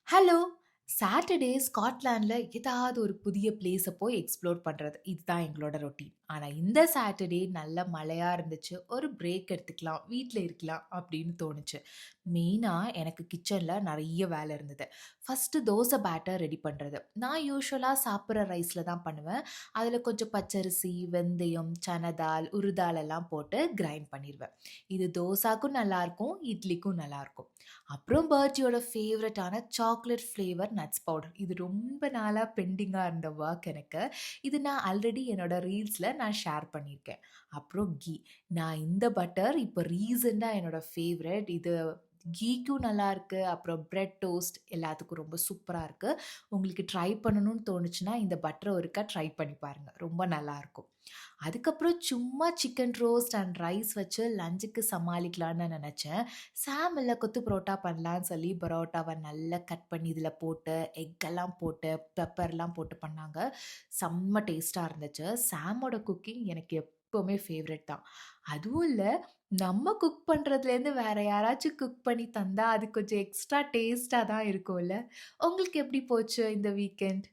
Hello! Saturday ஸ்காட்லாண்ட்ல ஏதாவது ஒரு புதிய பிளேஸ போய் எக்ஸ்ப்ளோர் பண்றது. இதுதான் எங்களோட ரொட்டீன். ஆனா இந்த சாட்டர்டே நல்ல மழையா இருந்துச்சு. ஒரு பிரேக் எடுத்துக்கலாம், வீட்ல இருக்கலாம் அப்படின்னு தோணுச்சு. மெயினா எனக்கு கிச்சன்ல நெறைய வேலை இருந்தது. ஃபர்ஸ்ட்டு தோசை பேட்டர் ரெடி பண்றது. நான் யூசுவலா சாப்பிடுற ரைஸ்ல தான் பண்ணுவேன். அதுல கொஞ்சம் பச்சரிசி, வெந்தயம், சனா தால், உருதால் எல்லாம் போட்டு கிரைண்ட் பண்ணிருவேன். இது தோசாக்கும் நல்லாருக்கும், இட்லிக்கும் நல்லாருக்கும். அப்புறம் பர்ச்சியோட ஃபேவரட்டான சாக்லேட் ஃப்ளேவர் நட்ஸ் பவுடர். இது ரொம்ப நாளா பெண்டிங்கா இருந்த வொர்க் எனக்கு. இது நான் ஆல்ரெடி என்னோட ரீல்ஸ்ல நான் ஷேர் பண்ணியிருக்கேன். அப்புறம் கீ. நான் இந்த பட்டர் இப்ப ரீசென்ட்டா என்னோட ஃபேவரைட். இது கீக்கும் நல்லாருக்கு. அப்புறம் பிரெட் டோஸ்ட் எல்லாத்துக்கும் ரொம்ப சூப்பரா இருக்கு. உங்களுக்கு ட்ரை பண்ணணும்னு தோணுச்சுன்னா, இந்த பட்டர ஒருக்கா ட்ரை பண்ணி பாருங்க. ரொம்ப நல்லாருக்கும். அதுக்கப்புறம் சும்மா சிக்கன் ரோஸ்ட் அண்ட் ரைஸ் வச்சு லஞ்சுக்கு சமாளிக்கலான்னு நெனச்சேன். சாம் இல்ல கொத்து பரோட்டா பண்ணலான்னு சொல்லி பரோட்டாவ நல்லா கட் பண்ணி இதில போட்டு, எல்லாம் போட்டு, பெப்பர்லாம் போட்டு பண்ணாங்க. செம்ம டேஸ்ட்டா இருந்துச்சு. சாமோட குக்கிங் எனக்கு எப்பவுமே ஃபேவரைட் தான். அதுவும் இல்ல, நம்ம குக் பண்றதுலேருந்து வேற யாராச்சும் குக் பண்ணி தந்தா, அது கொஞ்சம் எக்ஸ்ட்ரா டேஸ்ட்டா தான் இருக்கும்ல. உங்களுக்கு எப்படி போச்சு இந்த வீக்கெண்ட்?